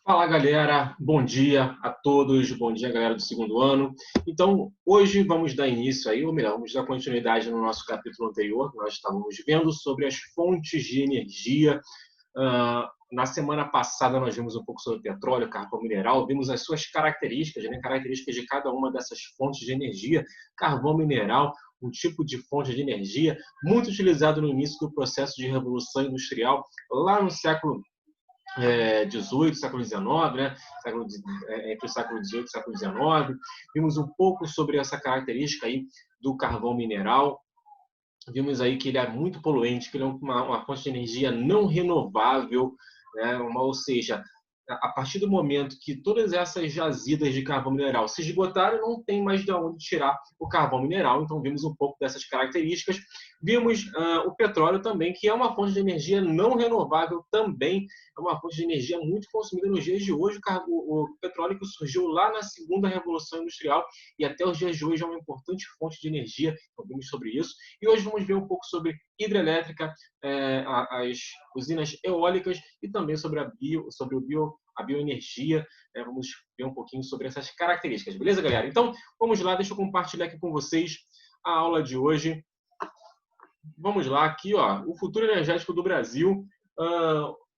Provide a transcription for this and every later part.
Fala galera, bom dia a todos, bom dia galera do segundo ano. Então, hoje vamos dar início aí, ou melhor, vamos dar continuidade no nosso capítulo anterior, que nós estávamos vendo sobre as fontes de energia. Na semana passada nós vimos um pouco sobre petróleo, carvão mineral, vimos as suas características, né? Características de cada uma dessas fontes de energia. Carvão mineral, um tipo de fonte de energia muito utilizado no início do processo de revolução industrial, lá no século 18, século XIX, né? Entre o século XVIII e o século XIX. Vimos um pouco sobre essa característica aí do carvão mineral. Vimos aí que ele é muito poluente, que ele é uma fonte de energia não renovável, né? Ou seja, a partir do momento que todas essas jazidas de carvão mineral se esgotaram, não tem mais de onde tirar o carvão mineral. Então, vimos um pouco dessas características. Vimos o petróleo também, que é uma fonte de energia não renovável também, é uma fonte de energia muito consumida nos dias de hoje. O petróleo que surgiu lá na segunda Revolução Industrial e até os dias de hoje é uma importante fonte de energia. Então, vimos sobre isso. E hoje vamos ver um pouco sobre hidrelétrica, as usinas eólicas e também sobre a bioenergia. Vamos ver um pouquinho sobre essas características, beleza, galera? Então, vamos lá, deixa eu compartilhar aqui com vocês a aula de hoje. Vamos lá, aqui, ó, o futuro energético do Brasil.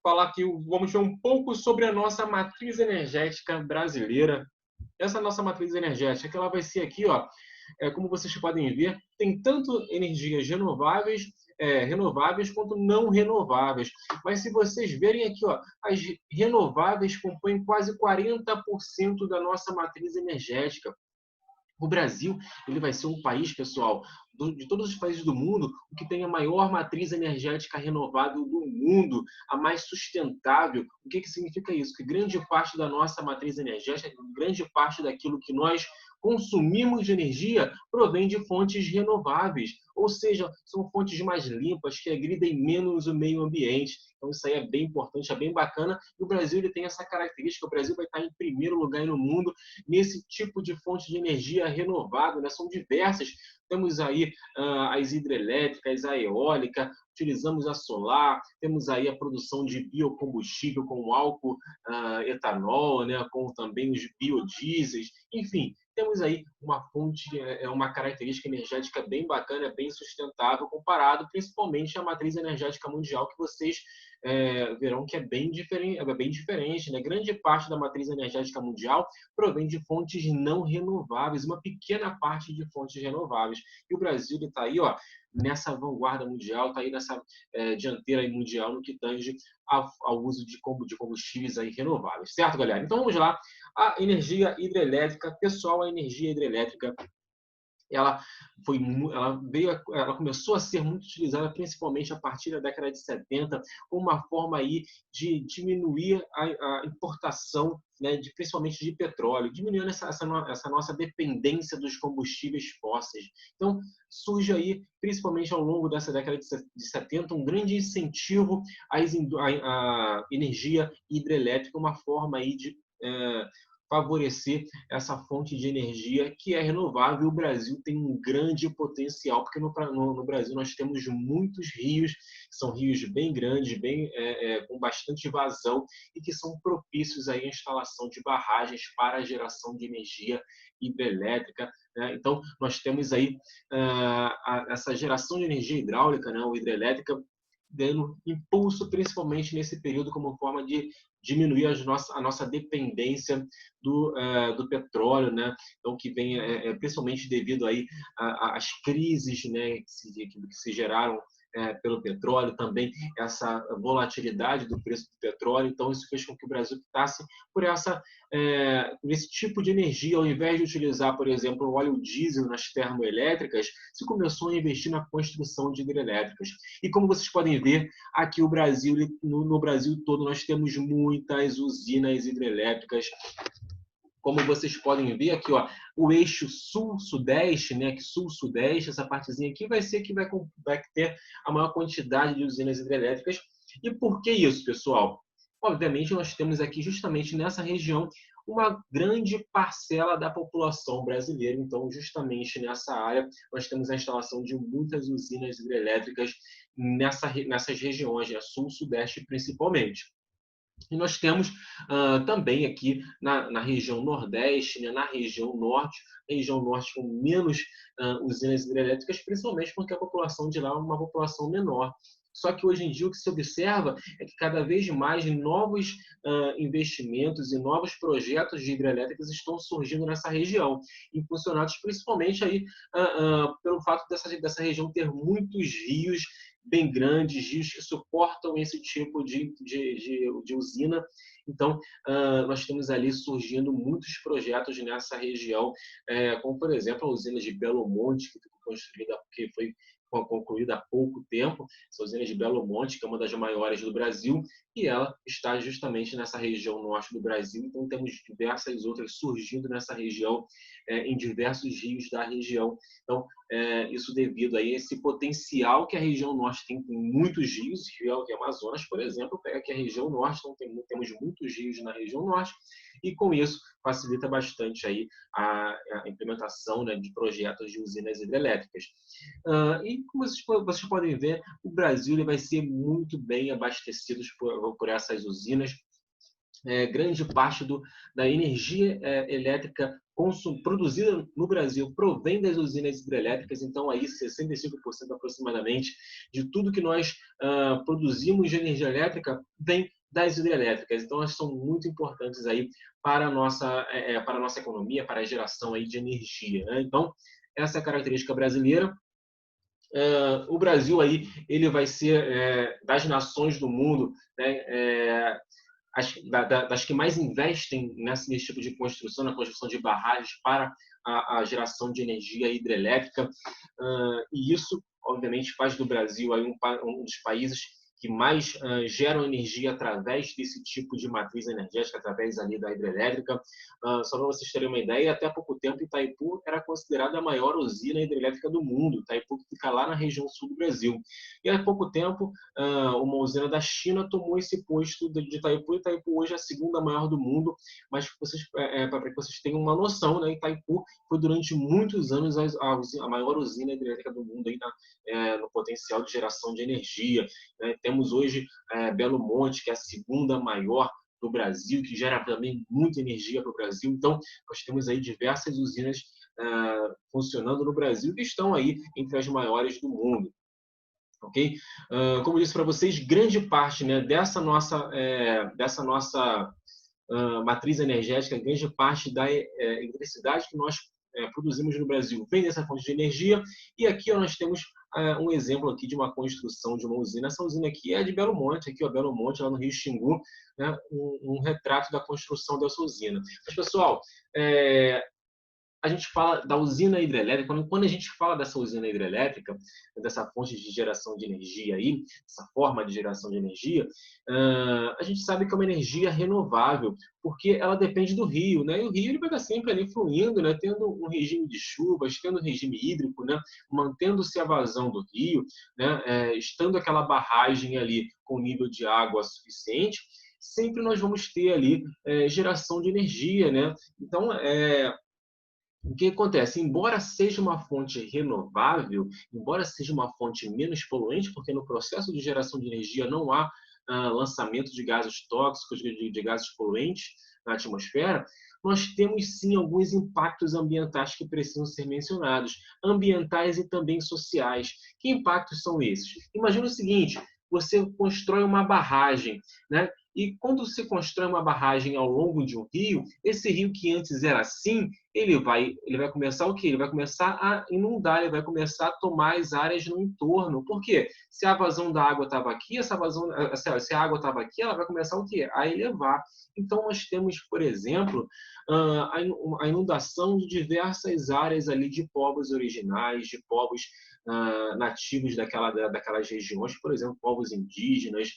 Falar aqui, vamos ver um pouco sobre a nossa matriz energética brasileira. Essa nossa matriz energética, que ela vai ser aqui, ó, como vocês podem ver, tem tanto energias renováveis quanto não renováveis. Mas se vocês verem aqui, ó, as renováveis compõem quase 40% da nossa matriz energética. O Brasil, ele vai ser um país, pessoal, de todos os países do mundo, o que tem a maior matriz energética renovável do mundo, a mais sustentável. O que significa isso? Que grande parte da nossa matriz energética, grande parte daquilo que nós consumimos de energia provém de fontes renováveis, ou seja, são fontes mais limpas, que agridem menos o meio ambiente. Então, isso aí é bem importante, é bem bacana. E o Brasil ele tem essa característica, o Brasil vai estar em primeiro lugar no mundo nesse tipo de fonte de energia renovável, né? São diversas. Temos aí as hidrelétricas, a eólica, utilizamos a solar, temos aí a produção de biocombustível com álcool, etanol, né? Com também os biodiesels, enfim, temos aí uma fonte, uma característica energética bem bacana, bem sustentável, comparado principalmente à matriz energética mundial, que vocês verão que é bem diferente, né? Grande parte da matriz energética mundial provém de fontes não renováveis, uma pequena parte de fontes renováveis. E o Brasil está aí, ó, nessa vanguarda mundial, está aí nessa dianteira aí mundial no que tange ao uso de combustíveis aí renováveis. Certo, galera? Então vamos lá. A energia hidrelétrica, pessoal, a energia hidrelétrica ela ela começou a ser muito utilizada principalmente a partir da década de 70 como uma forma aí de diminuir a importação, né, principalmente de petróleo, diminuindo essa nossa dependência dos combustíveis fósseis. Então, surge aí, principalmente ao longo dessa década de 70, um grande incentivo à energia hidrelétrica, uma forma aí de favorecer essa fonte de energia que é renovável. O Brasil tem um grande potencial, porque no Brasil nós temos muitos rios, são rios bem grandes, com bastante vazão e que são propícios à instalação de barragens para a geração de energia hidrelétrica, né? Então, nós temos aí essa geração de energia hidráulica, né, ou hidrelétrica, dando impulso principalmente nesse período como forma de diminuir a nossa dependência do petróleo, né? Então que vem principalmente devido aí às crises, né, que se geraram pelo petróleo, também essa volatilidade do preço do petróleo. Então isso fez com que o Brasil optasse por esse tipo de energia, ao invés de utilizar, por exemplo, o óleo diesel nas termoelétricas, se começou a investir na construção de hidrelétricas. E como vocês podem ver, aqui o Brasil, no Brasil todo, nós temos muitas usinas hidrelétricas. Como vocês podem ver aqui, ó, o eixo sul-sudeste, né, que sul-sudeste, essa partezinha aqui vai ser que vai ter a maior quantidade de usinas hidrelétricas. E por que isso, pessoal? Obviamente, nós temos aqui, justamente nessa região, uma grande parcela da população brasileira. Então, justamente nessa área, nós temos a instalação de muitas usinas hidrelétricas nessas regiões, né, sul-sudeste principalmente. E nós temos também aqui na região Nordeste, né, na região Norte com menos usinas hidrelétricas, principalmente porque a população de lá é uma população menor. Só que hoje em dia o que se observa é que cada vez mais novos investimentos e novos projetos de hidrelétricas estão surgindo nessa região, impulsionados principalmente aí, pelo fato dessa região ter muitos rios bem grandes, rios que suportam esse tipo de usina. Então, nós temos ali surgindo muitos projetos nessa região, como, por exemplo, a usina de Belo Monte, que foi concluída há pouco tempo, essa usina de Belo Monte, que é uma das maiores do Brasil, e ela está justamente nessa região norte do Brasil. Então, temos diversas outras surgindo nessa região, em diversos rios da região. Então, isso devido a esse potencial que a região norte tem muitos rios, Rio Amazonas, por exemplo, pega aqui a região norte, então temos muitos rios na região norte, e com isso facilita bastante aí a implementação, né, de projetos de usinas hidrelétricas. E como vocês podem ver, o Brasil ele vai ser muito bem abastecido por essas usinas. Grande parte da energia elétrica produzida no Brasil provém das usinas hidrelétricas, então aí 65% aproximadamente de tudo que nós produzimos de energia elétrica vem das hidrelétricas. Então elas são muito importantes aí para a nossa economia, para a geração aí de energia, né? Então essa é a característica brasileira. O Brasil aí ele vai ser das nações do mundo, né, das que mais investem nesse tipo de construção, na construção de barragens para a geração de energia hidrelétrica. E isso, obviamente, faz do Brasil aí um dos países que mais geram energia através desse tipo de matriz energética, através ali da hidrelétrica. Só para vocês terem uma ideia, até há pouco tempo Itaipu era considerada a maior usina hidrelétrica do mundo. Itaipu fica lá na região sul do Brasil. E há pouco tempo, uma usina da China tomou esse posto de Itaipu. Itaipu hoje é a segunda maior do mundo, mas para que vocês tenham uma noção, né, Itaipu foi durante muitos anos a maior usina hidrelétrica do mundo aí no potencial de geração de energia, né? Temos hoje Belo Monte, que é a segunda maior do Brasil, que gera também muita energia para o Brasil. Então, nós temos aí diversas usinas funcionando no Brasil que estão aí entre as maiores do mundo. Ok? Como eu disse para vocês, grande parte, né, dessa nossa matriz energética, grande parte da eletricidade que nós produzimos no Brasil vem dessa fonte de energia. E aqui nós temos um exemplo aqui de uma construção de uma usina. Essa usina aqui é de Belo Monte, aqui, ó, Belo Monte, lá no Rio Xingu, né, um retrato da construção dessa usina. Mas, pessoal, a gente fala da usina hidrelétrica. Quando a gente fala dessa usina hidrelétrica, dessa fonte de geração de energia aí, essa forma de geração de energia, a gente sabe que é uma energia renovável, porque ela depende do rio, né? E o rio ele vai estar sempre ali fluindo, né? Tendo um regime de chuvas, tendo um regime hídrico, né? Mantendo-se a vazão do rio, né? Estando aquela barragem ali com nível de água suficiente, sempre nós vamos ter ali geração de energia, né? Então, o que acontece? Embora seja uma fonte renovável, embora seja uma fonte menos poluente, porque no processo de geração de energia não há lançamento de gases tóxicos, de gases poluentes na atmosfera, nós temos sim alguns impactos ambientais que precisam ser mencionados, ambientais e também sociais. Que impactos são esses? Imagina o seguinte: você constrói uma barragem, né? E quando se constrói uma barragem ao longo de um rio, esse rio que antes era assim, ele vai começar o quê? Ele vai começar a inundar, ele vai começar a tomar as áreas no entorno. Por quê? Se a vazão da água estava aqui, se a água estava aqui, ela vai começar o quê? A elevar. Então, nós temos, por exemplo, a inundação de diversas áreas ali de povos originais, de povos nativos daquelas regiões, por exemplo, povos indígenas,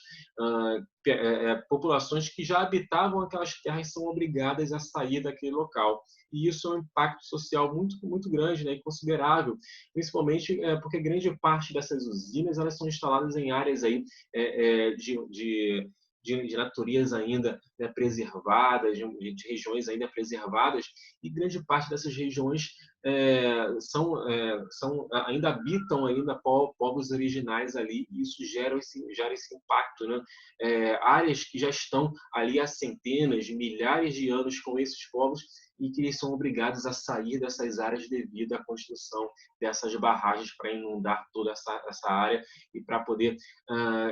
populações que já habitavam aquelas terras são obrigadas a sair daquele local. E isso é um impacto social muito, muito grande, né, e considerável, principalmente porque grande parte dessas usinas elas são instaladas em áreas aí, de natureza ainda, né, preservadas, de regiões ainda preservadas, e grande parte dessas regiões ainda habitam ainda povos originais ali, e isso gera esse impacto, né? Áreas que já estão ali há centenas, milhares de anos com esses povos e que eles são obrigados a sair dessas áreas devido à construção dessas barragens para inundar toda essa área e para poder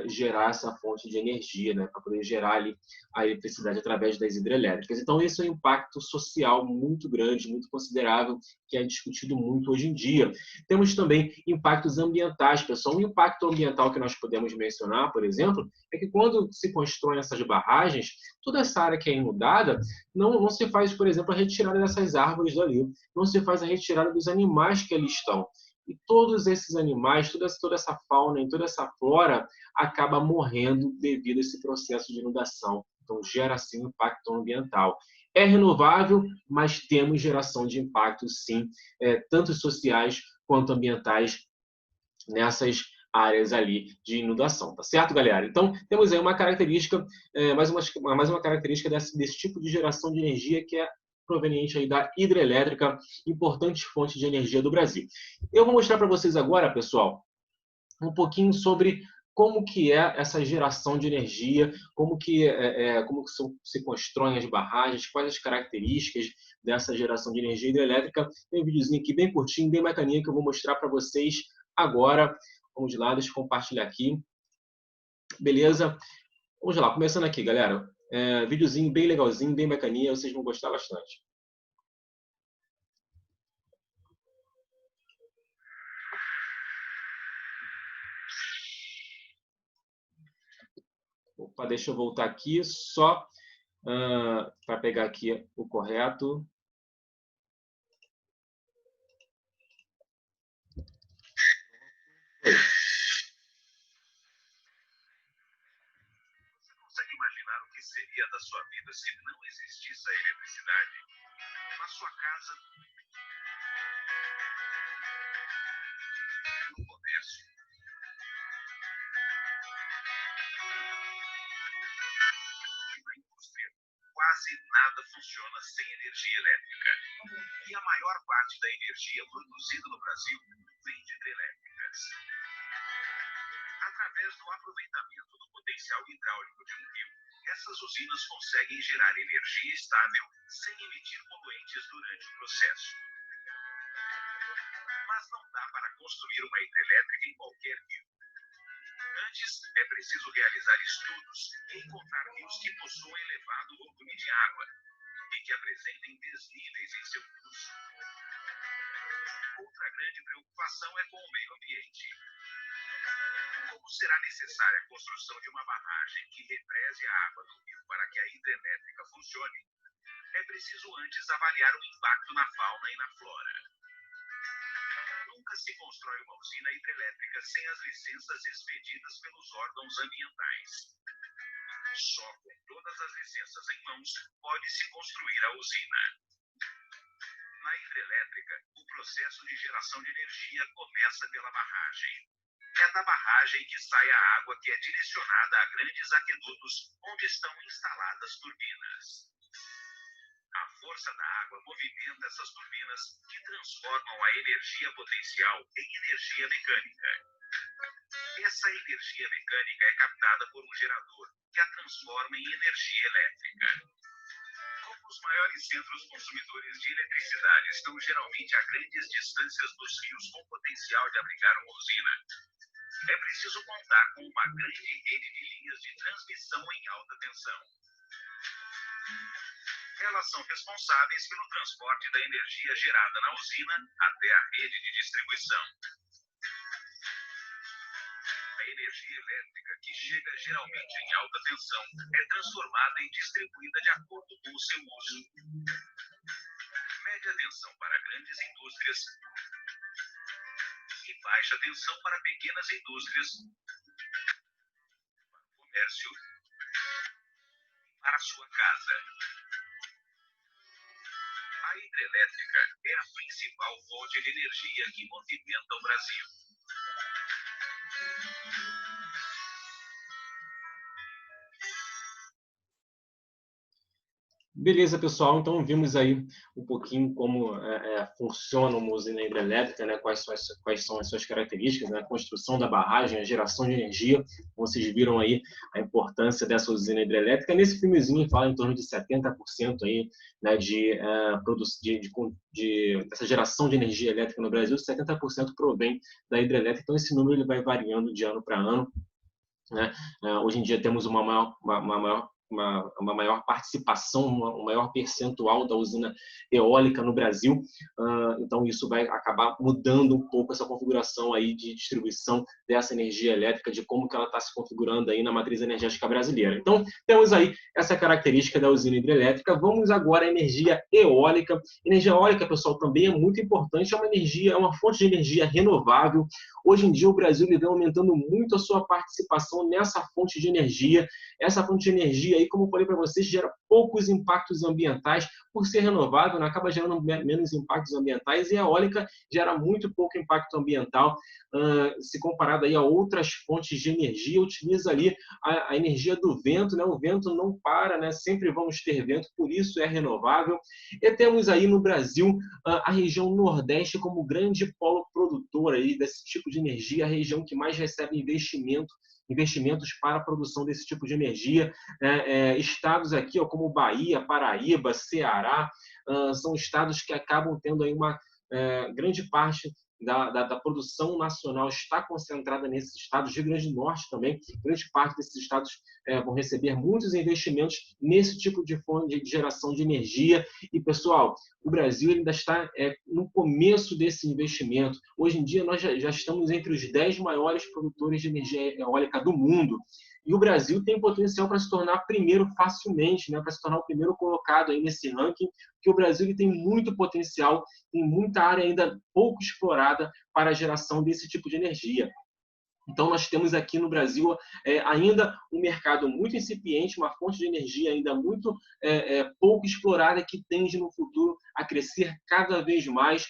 gerar essa fonte de energia, né? Para poder gerar ali a eletricidade através das hidrelétricas. Então, esse é um impacto social muito grande, muito considerável, que é discutido muito hoje em dia. Temos também impactos ambientais, pessoal. Um impacto ambiental que nós podemos mencionar, por exemplo, é que quando se constroem essas barragens, toda essa área que é inundada, não se faz, por exemplo, a retirada dessas árvores dali, não se faz a retirada dos animais que ali estão. E todos esses animais, toda essa fauna e toda essa flora acaba morrendo devido a esse processo de inundação. Então, gera, sim, um impacto ambiental. É renovável, mas temos geração de impactos, sim, tanto sociais quanto ambientais nessas áreas ali de inundação, tá certo, galera? Então, temos aí uma característica, mais uma característica desse tipo de geração de energia que é proveniente aí da hidrelétrica, importante fonte de energia do Brasil. Eu vou mostrar para vocês agora, pessoal, um pouquinho sobre como que é essa geração de energia, como que se constroem as barragens, quais as características dessa geração de energia hidrelétrica. Tem um videozinho aqui bem curtinho, bem bacaninha, que eu vou mostrar para vocês agora. Vamos lá, deixa eu compartilhar aqui. Beleza? Vamos lá, começando aqui, galera. Videozinho bem legalzinho, bem bacaninha, vocês vão gostar bastante. Opa, deixa eu voltar aqui só para pegar aqui o correto. Você consegue imaginar o que seria da sua vida se não existisse a eletricidade? Na sua casa, no comércio, e na indústria. Quase nada funciona sem energia elétrica. E a maior parte da energia produzida no Brasil vem de hidrelétricas. Através do aproveitamento do potencial hidráulico de um rio, essas usinas conseguem gerar energia estável sem emitir poluentes durante o processo. Mas não dá para construir uma hidrelétrica em qualquer rio. Antes, é preciso realizar estudos e encontrar rios que possuam elevado volume de água e que apresentem desníveis em seu curso. Outra grande preocupação é com o meio ambiente. Como será necessária a construção de uma barragem que represe a água do rio para que a hidrelétrica funcione? É preciso antes avaliar o impacto na fauna e na flora. Nunca se constrói uma usina hidrelétrica sem as licenças expedidas pelos órgãos ambientais. Só com todas as licenças em mãos pode-se construir a usina. Na hidrelétrica, o processo de geração de energia começa pela barragem. É da barragem que sai a água que é direcionada a grandes aquedutos onde estão instaladas turbinas. A força da água movimenta essas turbinas que transformam a energia potencial em energia mecânica. Essa energia mecânica é captada por um gerador que a transforma em energia elétrica. Como os maiores centros consumidores de eletricidade estão geralmente a grandes distâncias dos rios com potencial de abrigar uma usina, é preciso contar com uma grande rede de linhas de transmissão em alta tensão. Elas são responsáveis pelo transporte da energia gerada na usina até a rede de distribuição. A energia elétrica, que chega geralmente em alta tensão, é transformada e distribuída de acordo com o seu uso. Média tensão para grandes indústrias e baixa tensão para pequenas indústrias, para o comércio e para a sua casa. A hidrelétrica é a principal fonte de energia que movimenta o Brasil. Beleza, pessoal. Então, vimos aí um pouquinho como funciona uma usina hidrelétrica, né? Quais são as suas características, né? A construção da barragem, a geração de energia. Vocês viram aí a importância dessa usina hidrelétrica. Nesse filmezinho, fala em torno de 70% aí, né, dessa geração de energia elétrica no Brasil, 70% provém da hidrelétrica. Então, esse número ele vai variando de ano para ano, né? Hoje em dia temos uma maior participação, um maior percentual da usina eólica no Brasil. Então, isso vai acabar mudando um pouco essa configuração aí de distribuição dessa energia elétrica, de como que ela está se configurando aí na matriz energética brasileira. Então, temos aí essa característica da usina hidrelétrica. Vamos agora à energia eólica. Energia eólica, pessoal, também é muito importante. É uma fonte de energia renovável. Hoje em dia, o Brasil vem aumentando muito a sua participação nessa fonte de energia. Essa fonte de energia, aí, como eu falei para vocês, gera poucos impactos ambientais, por ser renovável, né? Acaba gerando menos impactos ambientais, e a eólica gera muito pouco impacto ambiental, se comparado aí a outras fontes de energia. Utiliza ali a energia do vento, né? O vento não para, né? Sempre vamos ter vento, por isso é renovável. E temos aí no Brasil a região Nordeste como grande polo produtor aí desse tipo de energia, a região que mais recebe investimentos para a produção desse tipo de energia. Estados aqui, ó, como Bahia, Paraíba, Ceará, são estados que acabam tendo aí uma grande parte da produção nacional está concentrada nesses estados. Rio Grande do Norte também, grande parte desses estados vão receber muitos investimentos nesse tipo de fonte de geração de energia. E, pessoal, o Brasil ainda está no começo desse investimento. Hoje em dia, nós já estamos entre os 10 maiores produtores de energia eólica do mundo. E o Brasil tem potencial para se tornar primeiro facilmente, né? Para se tornar o primeiro colocado aí nesse ranking, porque o Brasil ele tem muito potencial, tem muita área ainda pouco explorada para a geração desse tipo de energia. Então, nós temos aqui no Brasil ainda um mercado muito incipiente, uma fonte de energia ainda muito pouco explorada, que tende no futuro a crescer cada vez mais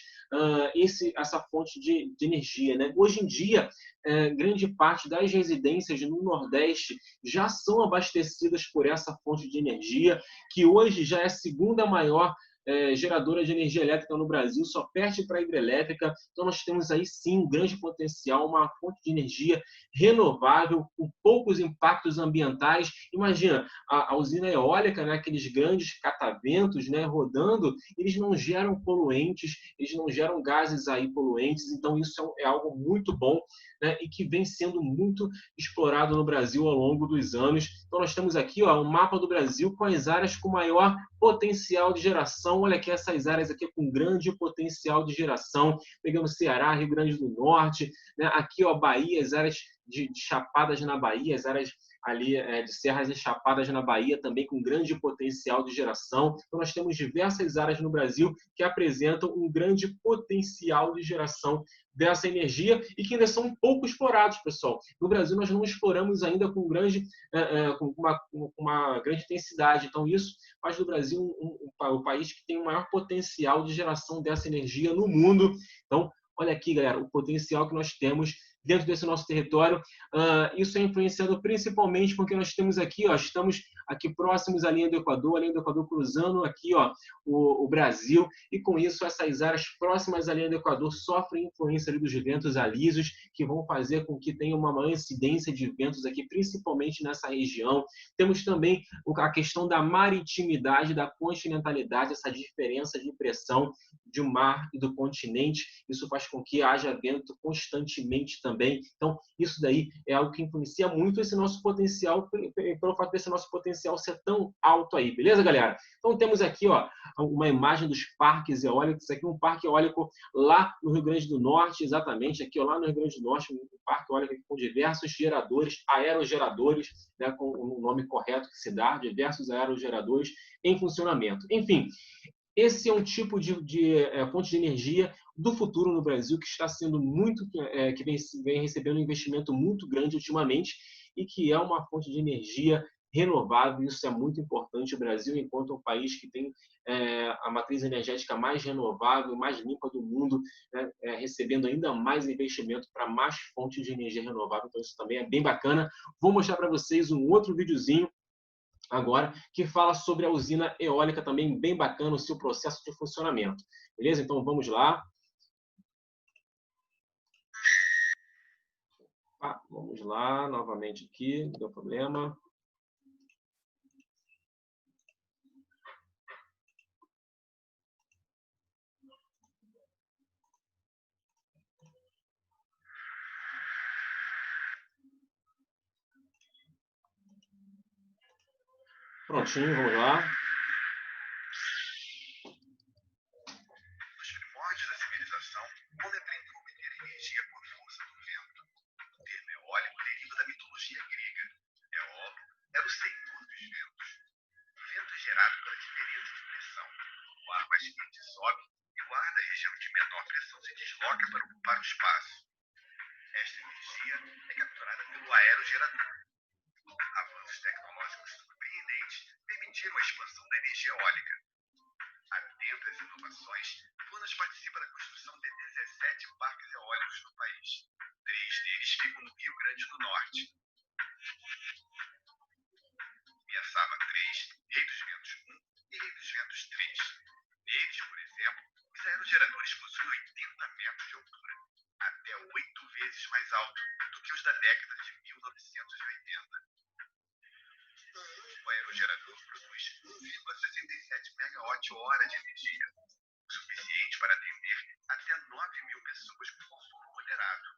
essa fonte de energia, né? Hoje em dia, grande parte das residências no Nordeste já são abastecidas por essa fonte de energia, que hoje já é a segunda maior geradora de energia elétrica no Brasil, só perde para a hidrelétrica. Então, nós temos aí sim um grande potencial, uma fonte de energia renovável, com poucos impactos ambientais. Imagina, a usina eólica, né, aqueles grandes cataventos, né, rodando, eles não geram poluentes, eles não geram gases aí poluentes. Então, isso é algo muito bom, né, e que vem sendo muito explorado no Brasil ao longo dos anos. Então, nós temos aqui, ó, um mapa do Brasil com as áreas com maior potencial de geração. Olha aqui essas áreas aqui com grande potencial de geração, pegando Ceará, Rio Grande do Norte, né? Aqui, ó, Bahia, as áreas de chapadas na Bahia, as áreas ali de serras e chapadas na Bahia, também com grande potencial de geração. Então, nós temos diversas áreas no Brasil que apresentam um grande potencial de geração dessa energia e que ainda são um pouco explorados, pessoal. No Brasil, nós não exploramos ainda com uma grande intensidade. Então, isso faz do Brasil o país que tem o maior potencial de geração dessa energia no mundo. Então, olha aqui, galera, o potencial que nós temos dentro desse nosso território. Isso é influenciado principalmente porque nós temos aqui, ó, estamos aqui próximos à linha do Equador cruzando aqui, ó, o Brasil, e com isso essas áreas próximas à linha do Equador sofrem influência ali dos ventos alísios, que vão fazer com que tenha uma maior incidência de ventos aqui, principalmente nessa região. Temos também a questão da maritimidade, da continentalidade, essa diferença de pressão do mar e do continente. Isso faz com que haja vento constantemente também. Então, isso daí é algo que influencia muito esse nosso potencial, pelo fato desse nosso potencial ser tão alto aí, beleza, galera? Então, temos aqui, ó, uma imagem dos parques eólicos. Isso aqui é um parque eólico lá no Rio Grande do Norte, exatamente, aqui, ó, lá no Rio Grande do Norte, um parque eólico com diversos geradores, aerogeradores, né, com o nome correto que se dá, diversos aerogeradores em funcionamento. Enfim, esse é um tipo de fonte de energia do futuro no Brasil, que está sendo que vem recebendo um investimento muito grande ultimamente, e que é uma fonte de energia renovável. Isso é muito importante. O Brasil, enquanto um país que tem a matriz energética mais renovável, mais limpa do mundo, né, recebendo ainda mais investimento para mais fontes de energia renovável. Então, isso também é bem bacana. Vou mostrar para vocês um outro videozinho agora, que fala sobre a usina eólica também, bem bacana o seu processo de funcionamento. Beleza? Então vamos lá. Vamos lá, novamente aqui, não deu problema. Prontinho, vamos lá. Nos primórdios da civilização, o homem aprendeu a obter energia com a força do vento. O termo eólico deriva da mitologia grega. Eolo era o senhor dos ventos. O vento é gerado pela diferença de pressão. O ar mais quente sobe e o ar da região de menor pressão se desloca para ocupar o espaço. Esta energia é capturada pelo aerogerador. Avanços tecnológicos surpreendentes permitiram a expansão da energia eólica. Atentas inovações, Furnas participa da construção de 17 parques eólicos no país. 3 deles ficam no Rio Grande do Norte. Piaçaba 3, Rei dos Ventos 1 e Rei dos Ventos 3. Neles, por exemplo, os aerogeradores possuem 80 metros de altura, até 8 vezes mais alto do que os da década de 1980. O aerogerador produz 1,67 megawatt-hora de energia, o suficiente para atender até 9.000 pessoas por consumo moderado.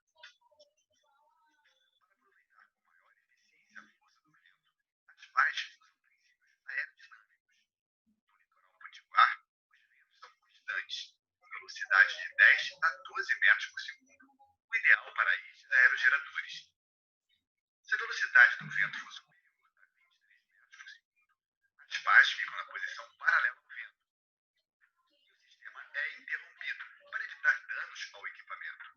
Para aproveitar com maior eficiência a força do vento, as pás usam princípios aerodinâmicos. No litoral potiguar, os ventos são constantes, com velocidade de 10 a 12 metros por segundo, o ideal para estes aerogeradores. Se a velocidade do vento fosse as pás ficam na posição paralela ao vento. E o sistema é interrompido para evitar danos ao equipamento.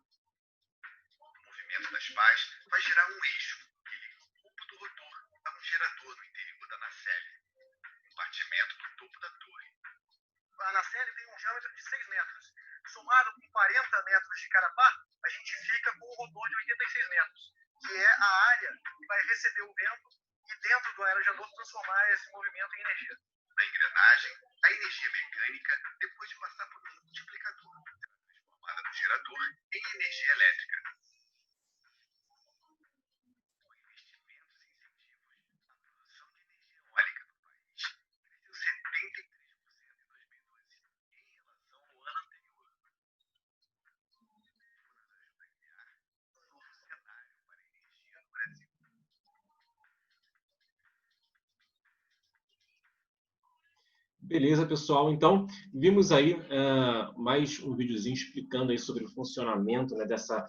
O movimento das pás vai gerar um eixo que liga o topo do rotor a um gerador no interior da nacelle, compartimento do topo da torre. A nacelle tem um diâmetro de 6 metros. Somado com 40 metros de cada par, a gente fica com um rotor de 86 metros, que é a área que vai receber o vento e dentro do aerogerador transformar esse movimento em energia. Na engrenagem, a energia mecânica, depois de passar por um multiplicador, será transformada no gerador em energia elétrica. Com investimentos incentivos, a produção de energia eólica no país cresceu 73% em 2012 em relação ao ano anterior. Furnas ajuda a criar um novo cenário para a energia no Brasil. Beleza, pessoal. Então, vimos aí mais um videozinho explicando aí sobre o funcionamento, né, dessa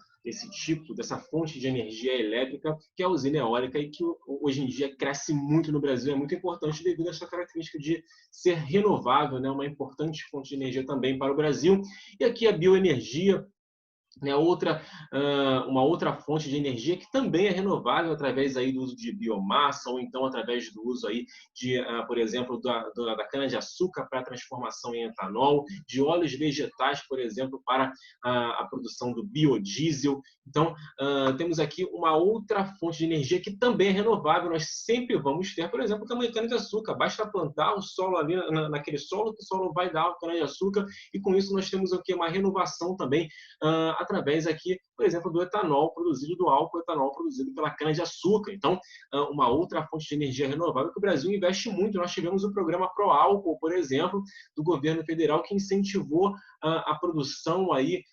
fonte de energia elétrica, que é a usina eólica, e que hoje em dia cresce muito no Brasil, é muito importante devido a essa característica de ser renovável, né, uma importante fonte de energia também para o Brasil. E aqui a bioenergia, né, uma outra fonte de energia que também é renovável através aí do uso de biomassa ou então através do uso aí de, por exemplo, da cana-de-açúcar para transformação em etanol, de óleos vegetais, por exemplo, para a produção do biodiesel. Então, temos aqui uma outra fonte de energia que também é renovável. Nós sempre vamos ter, por exemplo, a cana-de-açúcar. Basta plantar o solo ali, naquele solo, que o solo vai dar cana-de-açúcar, e com isso nós temos aqui uma renovação também através aqui, por exemplo, do etanol produzido, do álcool etanol produzido pela cana-de-açúcar. Então, uma outra fonte de energia renovável que o Brasil investe muito. Nós tivemos o programa Proálcool, por exemplo, do governo federal, que incentivou a produção aí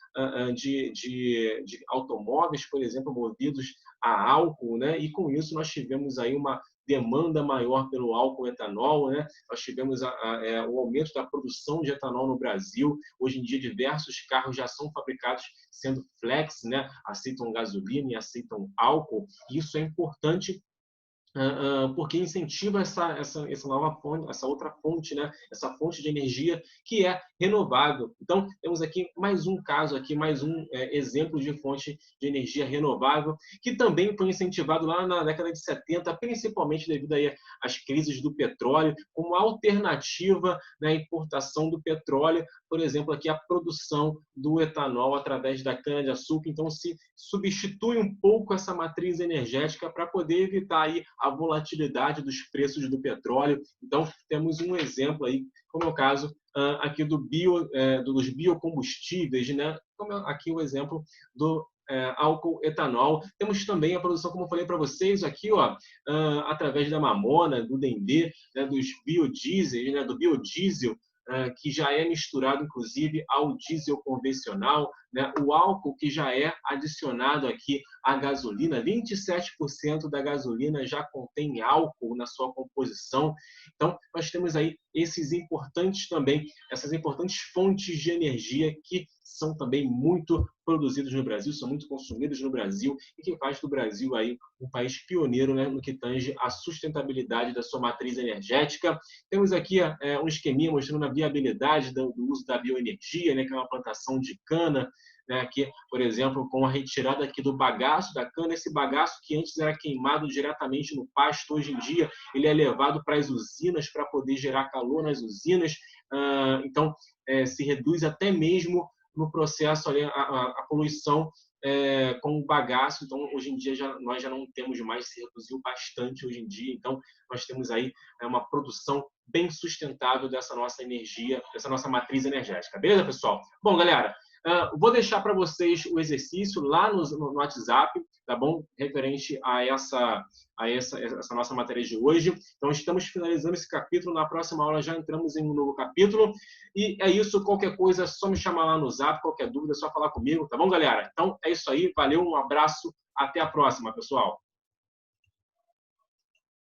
de automóveis, por exemplo, movidos a álcool, né? E com isso nós tivemos aí uma demanda maior pelo álcool etanol, né? Nós tivemos o aumento da produção de etanol no Brasil. Hoje em dia, diversos carros já são fabricados sendo flex, né? Aceitam gasolina e aceitam álcool. E isso é importante porque incentiva essa nova fonte, essa outra fonte, né? Essa fonte de energia que é renovável. Então, temos aqui mais um caso, aqui, mais um exemplo de fonte de energia renovável, que também foi incentivado lá na década de 70, principalmente devido aí às crises do petróleo, como alternativa na importação do petróleo por exemplo, aqui a produção do etanol através da cana-de-açúcar. Então, se substitui um pouco essa matriz energética para poder evitar aí a volatilidade dos preços do petróleo. Então, temos um exemplo aí, como é o caso aqui dos biocombustíveis, né? Como aqui o exemplo do álcool etanol. Temos também a produção, como eu falei para vocês, aqui, ó, através da mamona, do dendê, né, dos biodiesel, né, do biodiesel, que já é misturado, inclusive, ao diesel convencional, né? O álcool que já é adicionado aqui à gasolina, 27% da gasolina já contém álcool na sua composição. Então, nós temos aí esses importantes também, essas importantes fontes de energia que são também muito produzidos no Brasil, são muito consumidos no Brasil e que faz do Brasil aí um país pioneiro, né, no que tange a sustentabilidade da sua matriz energética. Temos aqui um esqueminha mostrando a viabilidade do uso da bioenergia, né, que é uma plantação de cana, né, aqui, por exemplo, com a retirada aqui do bagaço da cana, esse bagaço que antes era queimado diretamente no pasto, hoje em dia ele é levado para as usinas para poder gerar calor nas usinas. Então, se reduz até mesmo no processo ali a poluição com o bagaço. Então, hoje em dia, nós já não temos mais, se reduziu bastante hoje em dia. Então, nós temos aí uma produção bem sustentável dessa nossa energia, dessa nossa matriz energética. Beleza, pessoal? Bom, galera, vou deixar para vocês o exercício lá no WhatsApp, tá bom? Referente a essa nossa matéria de hoje. Então, estamos finalizando esse capítulo. Na próxima aula já entramos em um novo capítulo. E é isso. Qualquer coisa, é só me chamar lá no Zap. Qualquer dúvida, é só falar comigo, tá bom, galera? Então, é isso aí. Valeu, um abraço. Até a próxima, pessoal.